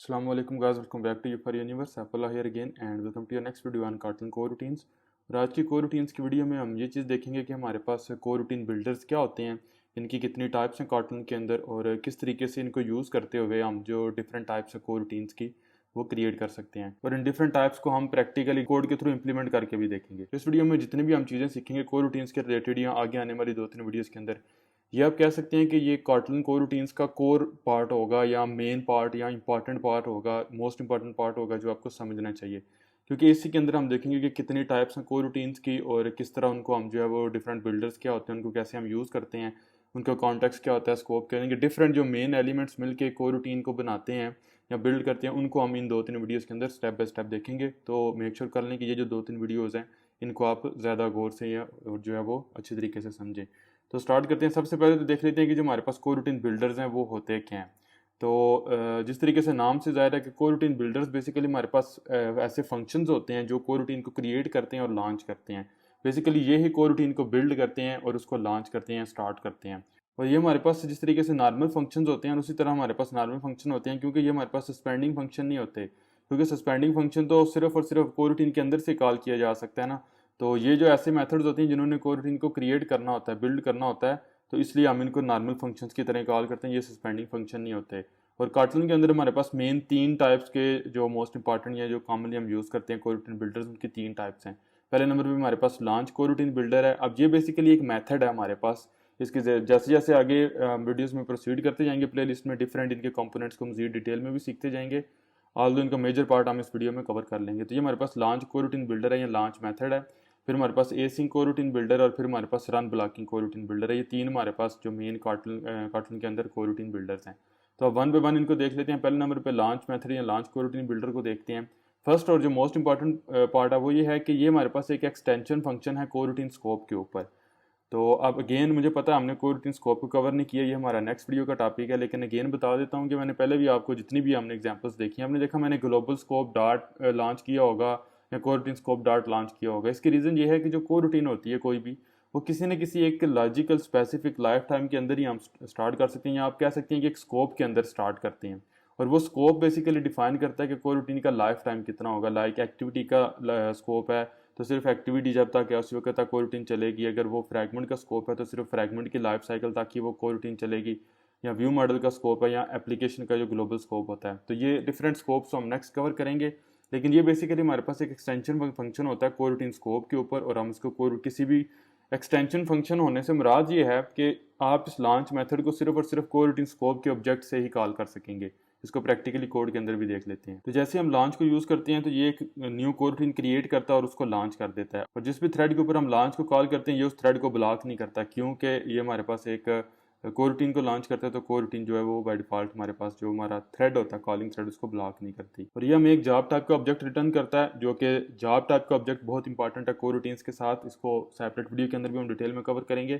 Assalamu alaikum guys, welcome back to UFR Universe. Apollo here again and welcome to your next video on Kotlin core routines. और आज की core routines की video में हम ये चीज़ देखेंगे कि हमारे पास core routine builders क्या होते हैं, इनकी कितनी टाइप्स हैं Kotlin के अंदर और किस तरीके से इनको यूज़ करते हुए हम जो डिफरेंट टाइप्स है core routines की वो क्रिएट कर सकते हैं और इन डिफरेंट टाइप्स को हम प्रैक्टिकली कोड के थ्रू इंप्लीमेंट करके भी देखेंगे। इस वीडियो में जितनी भी हम चीज़ें सीखेंगे core routines के रिलेटेड या आगे आने वाली 2-3 वीडियोज़ के अंदर, ये आप कह सकते हैं कि ये कॉटलिन कोर रूटीन्स का कोर पार्ट होगा या मेन पार्ट या इंपॉर्टेंट पार्ट होगा, मोस्ट इंपॉर्टेंट पार्ट होगा जो आपको समझना चाहिए, क्योंकि इसी के अंदर हम देखेंगे कि कितनी टाइप्स हैं कोर रूटीन्स की और किस तरह उनको हम जो है वो डिफरेंट बिल्डर्स क्या होते हैं उनको कैसे हम यूज़ करते हैं, उनका कॉन्टेक्स्ट क्या होता है, स्कोप क्या है, डिफरेंट जो मेन एलिमेंट्स मिलके कोर रूटीन को बनाते हैं या बिल्ड करते हैं, उनको हम इन 2-3 वीडियोज़ के अंदर स्टेप बाय स्टेप देखेंगे। तो मेक श्योर कर लें कि ये जो 2-3 वीडियोज़ हैं इनको आप ज़्यादा गौर से या और जो है वो अच्छी तरीके से समझें। तो स्टार्ट करते हैं। सबसे पहले तो देख लेते हैं कि जो हमारे पास कोर रूटीन बिल्डर्स हैं वो होते क्या हैं। तो जिस तरीके से नाम से ज़ाहिर है कि कोर रूटीन बिल्डर्स बेसिकली हमारे पास ऐसे फंक्शंस होते हैं जो कोर रूटीन को क्रिएट करते हैं और लॉन्च करते हैं। बेसिकली ये ही कोर रूटीन को बिल्ड करते हैं और उसको लॉन्च करते हैं, स्टार्ट करते हैं। और ये हमारे पास जिस तरीके से नॉर्मल फंक्शंस होते हैं उसी तरह हमारे पास नॉर्मल फंक्शन होते हैं, क्योंकि ये हमारे पास सस्पेंडिंग फंक्शन नहीं होते, क्योंकि सस्पेंडिंग फंक्शन तो सिर्फ और सिर्फ कोर रूटीन के अंदर से कॉल किया जा सकता है ना। तो ये जो ऐसे मेथड्स होते हैं जिन्होंने कोर रूटीन को क्रिएट करना होता है, बिल्ड करना होता है, तो इसलिए हम इनको नॉर्मल फंक्शंस की तरह कॉल करते हैं, ये सस्पेंडिंग फंक्शन नहीं होते। और कोटलिन के अंदर हमारे पास मेन 3 टाइप्स के जो मोस्ट इंपॉर्टेंट या जो कॉमनली हम यूज़ करते हैं कोर रूटीन बिल्डर्स, उनकी 3 टाइप्स हैं। पहले नंबर पे हमारे पास लॉन्च कोर रूटीन बिल्डर है। अब ये बेसिकली एक मेथड है हमारे पास, इसके जैसे जैसे आगे वीडियोस में प्रोसीड करते जाएंगे प्लेलिस्ट में डिफरेंट इनके कंपोनेंट्स को मजीद डिटेल में भी सीखते जाएंगे। ऑल दो इनका मेजर पार्ट हम इस वीडियो में कवर कर लेंगे। तो ये हमारे पास लॉन्च कोर रूटीन बिल्डर है या लॉन्च मेथड है। फिर हमारे पास एसिंक कोर रूटीन बिल्डर और फिर हमारे पास run blocking coroutine builder है। ये 3 हमारे पास जो मेन कोटलिन के अंदर कोर रूटीन बिल्डर्स हैं। तो अब वन बाय वन इनको देख लेते हैं। पहले नंबर पे लॉन्च मेथड या लॉन्च कोर रूटीन बिल्डर को देखते हैं। फर्स्ट और जो मोस्ट इंपॉर्टेंट पार्ट है वो ये है कि ये हमारे पास एक एक्सटेंशन फंक्शन है कोर रूटीन स्कोप के ऊपर। तो अब अगेन मुझे पता है हमने कोर रूटीन स्कोप को कवर नहीं किया, ये हमारा नेक्स्ट वीडियो का टॉपिक है, लेकिन अगेन बता देता हूँ कि मैंने पहले भी आपको जितनी भी हमने एग्जांपल्स देखी हमने देखा मैंने ग्लोबल स्कोप डॉट लॉन्च किया होगा या core routine scope dot launch किया होगा। इसकी रीज़न ये है कि जो कोर रूटीन होती है कोई भी, वो किसी न किसी एक लॉजिकल स्पेसिफिक लाइफ टाइम के अंदर ही हम स्टार्ट कर सकते हैं, या आप कह सकते हैं कि एक स्कोप के अंदर स्टार्ट करते हैं। और वो स्कोप बेसिकली डिफाइन करता है कि कोर रूटीन का लाइफ टाइम कितना होगा। लाइक एक्टिविटी का स्कोप है तो सिर्फ एक्टिविटी जब तक है उसी वक्त तक कोर रूटीन चलेगी। अगर वो फ्रैगमेंट का स्कोप है तो सिर्फ फ्रैगमेंट की लाइफ साइकिल तक ही वो कोर रूटीन चलेगी। या व्यू मॉडल का स्कोप है या एप्लीकेशन का जो ग्लोबल स्कोप होता है। तो ये डिफरेंट स्कोप्स हम नेक्स्ट कवर करेंगे, लेकिन ये बेसिकली हमारे पास एक एक्सटेंशन फंक्शन होता है कोर रूटीन स्कोप के ऊपर, और हम इसको कोर किसी भी एक्सटेंशन फंक्शन होने से मुराद ये है कि आप इस लॉन्च मेथड को सिर्फ और सिर्फ कोर रूटीन स्कोप के ऑब्जेक्ट से ही कॉल कर सकेंगे। इसको प्रैक्टिकली कोड के अंदर भी देख लेते हैं। तो जैसे हम लॉन्च को यूज़ करते हैं तो ये एक न्यू कोर रूटीन क्रिएट करता है और उसको लॉन्च कर देता है। और जिस भी थ्रेड के ऊपर हम लॉन्च को कॉल करते हैं ये उस थ्रेड को ब्लॉक नहीं करता, क्योंकि ये हमारे पास एक कोर रूटीन को लॉन्च करता है। तो कोर रूटीन जो है वो बाय डिफॉल्ट हमारे पास जो हमारा थ्रेड होता है कॉलिंग थ्रेड उसको ब्लॉक नहीं करती। और ये हमें एक जॉब टाइप का ऑब्जेक्ट रिटर्न करता है, जो कि जॉब टाइप का ऑब्जेक्ट बहुत इंपॉर्टेंट है कोर रूटीन्स के साथ। इसको सेपरेट वीडियो के अंदर भी हम डिटेल में कवर करेंगे,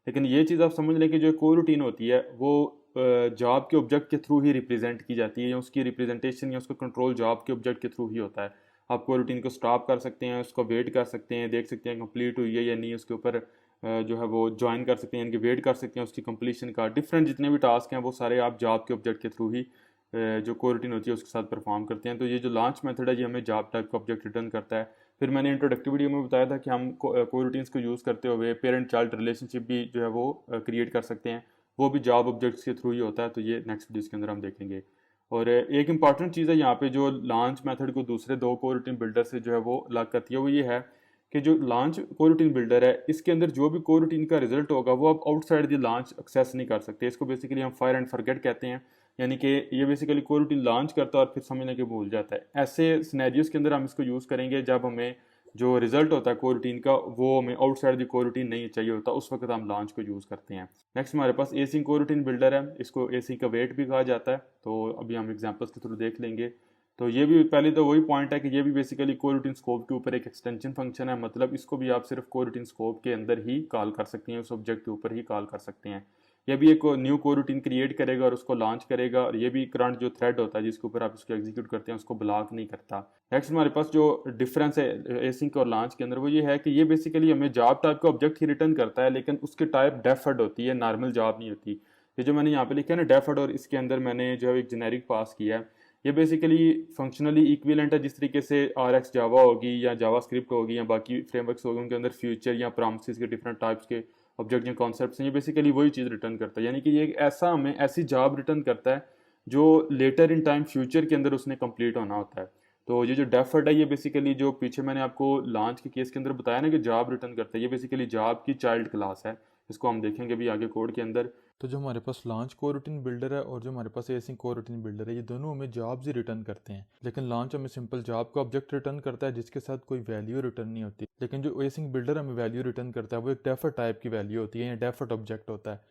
लेकिन ये चीज़ आप समझ लें कि जो कोर रूटीन होती है वो जॉब के ऑब्जेक्ट के थ्रू ही रिप्रेजेंट की जाती है, या उसकी रिप्रेजेंटेशन या उसका कंट्रोल जॉब के ऑब्जेक्ट के थ्रू ही होता है। आप कोर रूटीन को स्टॉप कर सकते हैं, उसको वेट कर सकते हैं, देख सकते हैं कंप्लीट हुई है या नहीं, उसके ऊपर जो है वो ज्वाइन कर सकते हैं, इनके वेट कर सकते हैं उसकी कंप्लीशन का। डिफरेंट जितने भी टास्क हैं वो सारे आप जॉब के ऑब्जेक्ट के थ्रू ही जो कोर रूटीन होती है उसके साथ परफॉर्म करते हैं। तो ये जो लॉन्च मेथड है ये हमें जॉब टाइप का ऑब्जेक्ट रिटर्न करता है। फिर मैंने इंट्रोडक्टिव वीडियो में बताया था कि हम कोर रूटीन्स को यूज़ करते हुए पेरेंट चाइल्ड रिलेशनशिप भी जो है वो क्रिएट कर सकते हैं, वो भी जॉब ऑब्जेक्ट्स के थ्रू ही होता है। तो ये नेक्स्ट वीडियो के अंदर हम देखेंगे। और एक इंपॉर्टेंट चीज़ है यहाँ पे जो लॉन्च मेथड को दूसरे 2 कोर रूटीन बिल्डर से जो है वो अलग करती है, वो ये है कि जो लॉन्च कोर रूटीन बिल्डर है इसके अंदर जो भी कोर रूटीन का रिजल्ट होगा वो आप आउटसाइड द लॉन्च एक्सेस नहीं कर सकते। इसको बेसिकली हम फायर एंड फॉरगेट कहते हैं, यानी कि ये बेसिकली कोर रूटीन लॉन्च करता है और फिर समझने के भूल जाता है। ऐसे सिनेरियोस के अंदर हम इसको यूज़ करेंगे जब हमें जो रिजल्ट होता है कोर रूटीन का वो हमें आउटसाइड द कोर रूटीन नहीं चाहिए होता, उस वक्त हम लॉन्च को यूज़ करते हैं। नेक्स्ट हमारे पास एसिंक कोर रूटीन बिल्डर है, इसको एसिंक का वेट भी कहा जाता है। तो अभी हम एग्जांपल्स के थ्रू देख लेंगे। तो ये भी पहले तो वही पॉइंट है कि ये भी बेसिकली कोर रूटीन स्कोप के ऊपर एक एक्सटेंशन फंक्शन है, मतलब इसको भी आप सिर्फ कोर रूटीन स्कोप के अंदर ही कॉल कर सकते हैं, उस ऑब्जेक्ट के ऊपर ही कॉल कर सकते हैं। ये भी एक न्यू कोर रूटीन क्रिएट करेगा और उसको लॉन्च करेगा, और ये भी करंट जो थ्रेड होता है जिसके ऊपर आप इसको एग्जीक्यूट करते हैं उसको ब्लॉक नहीं करता। नेक्स्ट हमारे पास जो डिफरेंस है एसिंक और लॉन्च के अंदर वो ये है कि ये बेसिकली हमें जॉब टाइप का ऑब्जेक्ट ही रिटर्न करता है, लेकिन उसकी टाइप डेफर्ड होती है, नॉर्मल जॉब नहीं होती। ये जो मैंने यहाँ पे लिखा है ना डेफर्ड, और इसके अंदर मैंने जो है एक जेनेरिक पास किया है। ये बेसिकली फंक्शनली इक्विवेलेंट है जिस तरीके से RX जावा होगी या जावा स्क्रिप्ट होगी या बाकी फ्रेमवर्क्स होगी, उनके अंदर फ्यूचर या प्रॉमिसेस के डिफरेंट टाइप्स के ऑब्जेक्ट या कॉन्सेप्ट्स हैं, ये बेसिकली वही चीज़ रिटर्न करता है। यानी कि ये एक ऐसा हमें ऐसी जॉब रिटर्न करता है जो लेटर इन टाइम फ्यूचर के अंदर उसने कंप्लीट होना होता है। तो ये जो डेफर्ड है, ये बेसिकली जो पीछे मैंने आपको लॉन्च के केस के अंदर बताया ना कि जॉब रिटर्न करता है, ये बेसिकली जॉब की चाइल्ड क्लास है। इसको हम देखेंगे भी आगे कोड के अंदर। तो जो हमारे पास लॉन्च कोरूटीन बिल्डर है और जो हमारे पास एसिंक कोरूटीन बिल्डर है, ये दोनों हमें जॉब्स ही रिटर्न करते हैं। लेकिन लॉन्च हमें सिंपल जॉब का ऑब्जेक्ट रिटर्न करता है जिसके साथ कोई वैल्यू रिटर्न नहीं होती। लेकिन जो एसिंक बिल्डर हमें वैल्यू रिटर्न करता है वो एक डेफर्ड टाइप की वैल्यू होती है या डेफर्ड ऑब्जेक्ट होता है,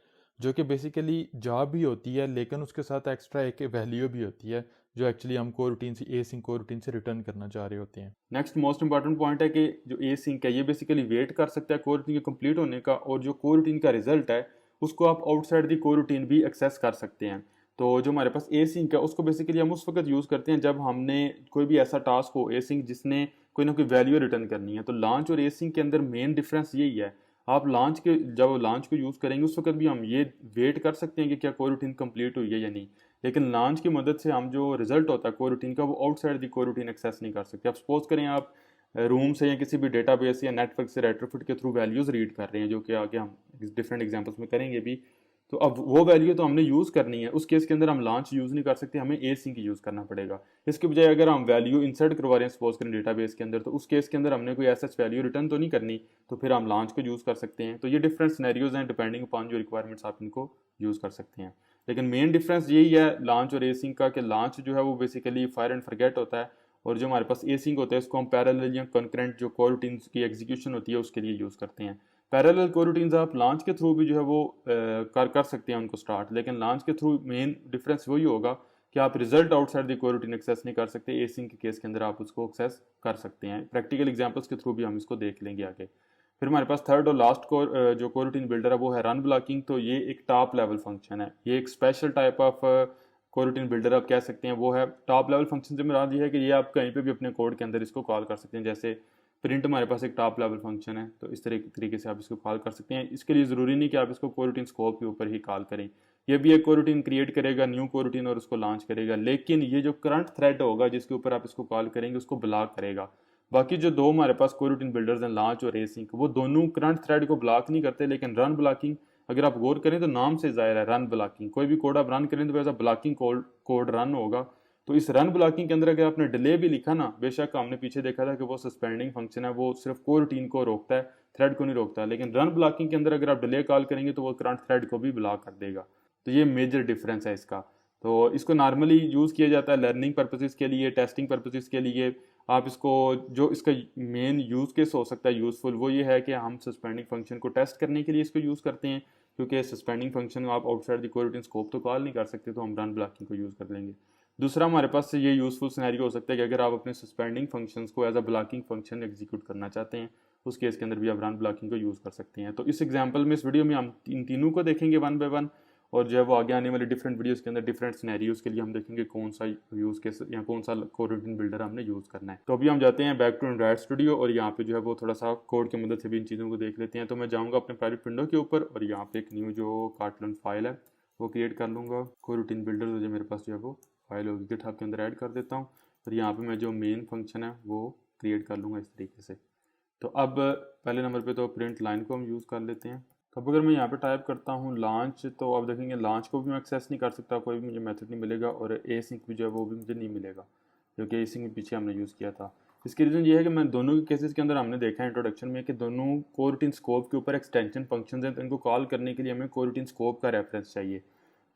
जो कि बेसिकली जॉब भी होती है लेकिन उसके साथ एक्स्ट्रा एक वैल्यू भी होती है जो एक्चुअली हम कोरूटीन से एसिंक कोरूटीन से रिटर्न करना चाह रहे होते हैं। नेक्स्ट मोस्ट इंपॉर्टेंट पॉइंट है कि जो एसिंक है ये बेसिकली वेट कर सकता है कोरूटीन के कंप्लीट होने का, और जो कोरूटीन का रिजल्ट है उसको आप आउटसाइड दी कोरूटीन भी एक्सेस कर सकते हैं। तो जो हमारे पास एसिंक है उसको बेसिकली हम उस वक्त यूज़ करते हैं जब हमने कोई भी ऐसा टास्क हो एसिंक जिसने कोई ना कोई वैल्यू रिटर्न करनी है। तो लॉन्च और एसिंक के अंदर मेन डिफरेंस यही है। आप लॉन्च के जब लॉन्च को यूज़ करेंगे उस वक्त भी हम ये वेट कर सकते हैं कि क्या कोरूटीन कंप्लीट हुई है या नहीं, लेकिन लॉन्च की मदद से हम जो रिजल्ट होता है कोरूटीन का वो आउटसाइड दी कोरूटीन एक्सेस नहीं कर सकते। अब सपोज करें आप रूम से या किसी भी डेटाबेस या नेटवर्क से रेट्रोफिट के थ्रू वैल्यूज़ रीड कर रहे हैं, जो कि आगे हम डिफरेंट एग्जांपल्स में करेंगे भी। तो अब वो वैल्यू तो हमने यूज़ करनी है, उस केस के अंदर हम लॉन्च यूज़ नहीं कर सकते, हमें एसिंक यूज़ करना पड़ेगा। इसके बजाय अगर हम वैल्यू इंसर्ट करवा रहे हैं सपोज करें डेटाबेस के अंदर, तो उस केस के अंदर हमने कोई ऐसा वैल्यू रिटर्न तो नहीं करनी, तो फिर हम लॉन्च को यूज़ कर सकते हैं। तो ये डिफरेंट सिनेरियोज हैं, डिपेंडिंग अपॉन जो रिक्वायरमेंट्स आप इनको यूज़ कर सकते हैं। लेकिन मेन डिफरेंस यही है लॉन्च और एसिंक का कि लॉन्च जो है वो बेसिकली फायर एंड फॉरगेट होता है, और जो हमारे पास एसिंक होता है इसको हम पैरेलल या कंकरेंट जो कोरूटीन्स की एग्जीक्यूशन होती है उसके लिए यूज़ करते हैं। पैरेलल कोरूटीन्स आप लॉन्च के थ्रू भी जो है वो कर सकते हैं उनको स्टार्ट, लेकिन लॉन्च के थ्रू मेन डिफरेंस वही होगा कि आप रिजल्ट आउटसाइड द कोरूटीन एक्सेस नहीं कर सकते। एसिंक के केस के अंदर आप उसको एक्सेस कर सकते हैं। प्रैक्टिकल एग्जांपल्स के थ्रू भी हम इसको देख लेंगे आगे। फिर हमारे पास थर्ड और लास्ट जो कोरूटीन बिल्डर है वो है रन ब्लॉकिंग। तो ये एक टॉप लेवल फंक्शन है, ये एक स्पेशल टाइप ऑफ कोरूटीन बिल्डर आप कह सकते हैं। वो है टॉप लेवल फंक्शन से मुराद ये है कि ये आप कहीं पे भी अपने कोड के अंदर इसको कॉल कर सकते हैं। जैसे प्रिंट हमारे पास एक टॉप लेवल फंक्शन है, तो इस तरीके से आप इसको कॉल कर सकते हैं। इसके लिए ज़रूरी नहीं कि आप इसको कोरूटीन स्कोप के ऊपर ही कॉल करें, ये भी एक कोरूटीन क्रिएट करेगा न्यू कोरूटीन और उसको लॉन्च करेगा, लेकिन ये जो करंट थ्रेड होगा जिसके ऊपर आप इसको कॉल करेंगे उसको ब्लॉक करेगा। बाकी जो दो हमारे पास कोरूटीन बिल्डर्स हैं लॉन्च और एसिंक, वो दोनों करंट थ्रेड को ब्लॉक नहीं करते, लेकिन रन ब्लॉकिंग अगर आप गौर करें तो नाम से जाहिर है रन ब्लॉकिंग, कोई भी कोड आप रन करें तो वैसा ब्लॉकिंग कोड रन होगा। तो इस रन ब्लॉकिंग के अंदर अगर आपने डिले भी लिखा ना, बेशक हमने पीछे देखा था कि वो सस्पेंडिंग फंक्शन है, वो सिर्फ कोरूटीन को रोकता है, थ्रेड को नहीं रोकता, लेकिन रन ब्लॉकिंग के अंदर अगर आप डिले कॉल करेंगे तो वो करंट थ्रेड को भी ब्लॉक कर देगा। तो ये मेजर डिफरेंस है इसका। तो इसको नॉर्मली यूज़ किया जाता है लर्निंग पर्पसेस के लिए, टेस्टिंग पर्पसेस के लिए। आप इसको जो इसका मेन यूज़ केस हो सकता है यूज़फुल, वो ये है कि हम सस्पेंडिंग फंक्शन को टेस्ट करने के लिए इसको यूज़ करते हैं, क्योंकि सस्पेंडिंग फंक्शन आप आउटसाइड द कोरूटीन स्कोप तो कॉल नहीं कर सकते, तो हम रन ब्लॉकिंग को यूज़ कर लेंगे। दूसरा हमारे पास ये यूज़फुल सिनेरियो हो सकता है कि अगर आप अपने सस्पेंडिंग फंक्शंस को as a blocking function execute करना चाहते हैं, उस केस के अंदर भी आप रन ब्लॉकिंग को यूज़ कर सकते हैं। तो इस एग्जांपल में इस वीडियो में हम इन तीनों को देखेंगे वन बाय वन, और जो है वो आगे आने वाले डिफरेंट वीडियोस के अंदर डिफरेंट सिनेरियोज के लिए हम देखेंगे कौन सा यूज़ केस या कौन सा कोरूटीन बिल्डर हमने यूज़ करना है। तो अभी हम जाते हैं बैक टू एंड्रॉइड स्टूडियो, और यहाँ पे जो है वो थोड़ा सा कोड की मदद से भी इन चीज़ों को देख लेते हैं। तो मैं जाऊँगा अपने प्राइवेट विंडो के ऊपर और यहाँ पे एक न्यू जो कार्टलन फाइल है वो क्रिएट कर लूँगा। कोरूटीन बिल्डर जो मेरे पास जो है वो फाइल होगी गिटहब के अंदर ऐड कर देता हूँ, और यहाँ पे मैं जो मेन फंक्शन है वो क्रिएट कर लूँगा इस तरीके से। तो अब पहले नंबर पे तो प्रिंट लाइन को हम यूज़ कर लेते हैं। तो अब अगर मैं यहाँ पे टाइप करता हूँ लॉन्च, तो आप देखेंगे लॉन्च को भी मैं एक्सेस नहीं कर सकता, कोई भी मुझे मेथड नहीं मिलेगा, और एसिंक भी जो है वो भी मुझे नहीं मिलेगा, क्योंकि एसिंक में पीछे हमने यूज़ किया था। इसकी रीज़न ये है कि मैं दोनों के केसेस के अंदर हमने देखा है इंट्रोडक्शन में कि दोनों कोरूटीन स्कोप के ऊपर एक्सटेंशन फंक्शंस हैं, तो इनको कॉल करने के लिए हमें कोरूटीन स्कोप का रेफरेंस चाहिए।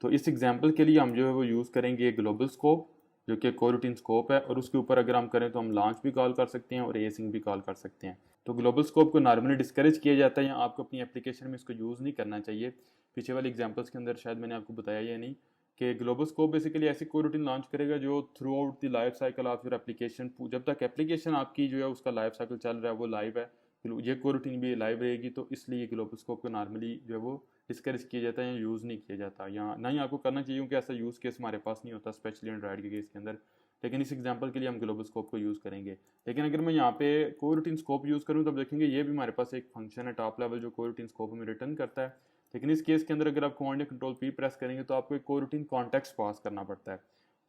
तो इस एग्जाम्पल के लिए हम जो है वो यूज़ करेंगे ग्लोबल स्कोप, जो कि कोरूटीन स्कोप है, और उसके ऊपर अगर हम करें तो हम लॉन्च भी कॉल कर सकते हैं और एसिंक भी कॉल कर सकते हैं। तो ग्लोबल स्कोप को नॉर्मली डिस्करेज किया जाता है, या आपको अपनी एप्लीकेशन में इसको यूज़ नहीं करना चाहिए। पीछे वाले एग्जांपल्स के अंदर शायद मैंने आपको बताया या नहीं कि ग्लोबल स्कोप बेसिकली ऐसी कोरूटीन लॉन्च करेगा जो through out the life cycle of your application, जब तक एप्लीकेशन आपकी जो है उसका लाइफ साइकिल चल रहा है, वो लाइव है, ये कोरूटीन भी लाइव रहेगी। तो इसलिए ग्लोबल स्कोप को नॉर्मली जो है वो डिस्करेज किया जाता है या यूज़ नहीं किया जाता, या ना ही आपको करना चाहिए, क्योंकि ऐसा यूज़ केस हमारे पास नहीं होता स्पेशली एंड्रॉइड के केस के अंदर। लेकिन इस एग्जांपल के लिए हम ग्लोबल स्कोप को यूज़ करेंगे। लेकिन अगर मैं यहाँ पे कोरूटीन स्कोप यूज़ करूँ तो आप देखेंगे ये भी हमारे पास एक फंक्शन है टॉप लेवल जो कोरूटीन स्कोप हमें रिटर्न करता है। लेकिन इस केस के अंदर अगर आप कमांड या कंट्रोल पी प्रेस करेंगे तो आपको एक कोरूटीन कॉन्टेक्स्ट पास करना पड़ता है।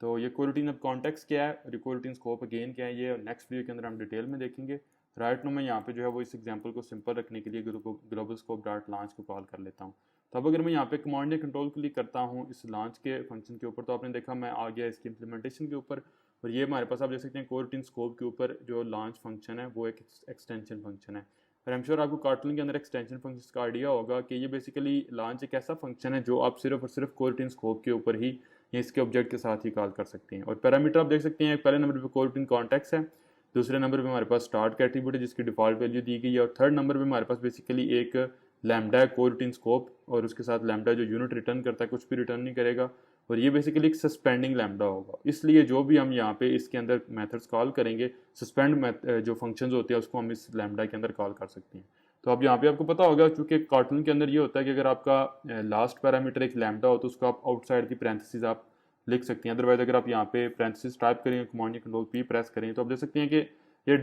तो ये कोरूटीन अब कॉन्टेक्स्ट क्या है और कोरूटीन स्कोप अगेन क्या है, ये नेक्स्ट वीडियो के अंदर हम डिटेल में देखेंगे। राइट नो मैं यहाँ पे जो है वो इस एग्जांपल को सिंपल रखने के लिए ग्लोबल स्कोप डॉट लॉन्च को कॉल कर लेता हूँ। तो अब अगर मैं यहाँ पे कमांड या कंट्रोल क्लिक करता हूँ इस लॉन्च के फंक्शन के ऊपर, तो आपने देखा मैं आ गया इसकी इम्प्लीमेंटेशन के ऊपर, और ये हमारे पास आप देख सकते हैं कोरूटीन स्कोप के ऊपर जो लॉन्च फंक्शन है वो एक एक्सटेंशन फंक्शन है। और आई एम श्योर आपको कार्टून के अंदर एक्सटेंशन फंक्शन का आइडिया होगा कि ये बेसिकली लॉन्च एक ऐसा फंक्शन है जो आप सिर्फ और सिर्फ कोरूटीन स्कोप के ऊपर ही या इसके ऑब्जेक्ट के साथ ही कॉल कर सकते हैं। और पैरामीटर आप देख सकते हैं, पहले नंबर पे कोरूटीन कॉन्टेक्स्ट है, दूसरे नंबर पे हमारे पास स्टार्ट का एट्रीब्यूट है जिसकी डिफॉल्ट वैल्यू दी गई है, और थर्ड नंबर पे हमारे पास बेसिकली एक लैम्डा कोरूटीन स्कोप और उसके साथ लैम्डा जो यूनिट रिटर्न करता है, कुछ भी रिटर्न नहीं करेगा, और ये बेसिकली एक सस्पेंडिंग लैम्डा होगा। इसलिए जो भी हम यहाँ पे इसके अंदर मेथड्स कॉल करेंगे, सस्पेंड जो फंक्शंस होते हैं उसको हम इस लैम्डा के अंदर कॉल कर सकते हैं। तो अब यहाँ पे आपको पता होगा, चूंकि कार्टून के अंदर ये होता है कि अगर आपका लास्ट पैरामीटर एक लैम्डा हो तो उसको आप आउटसाइड दी पैरेंथेसिस आप लिख सकते हैं। अदरवाइज अगर आप यहाँ पे पैरेंथेसिस टाइप करें, कमांड या कंट्रोल पी प्रेस करें, तो आप देख सकते हैं कि ये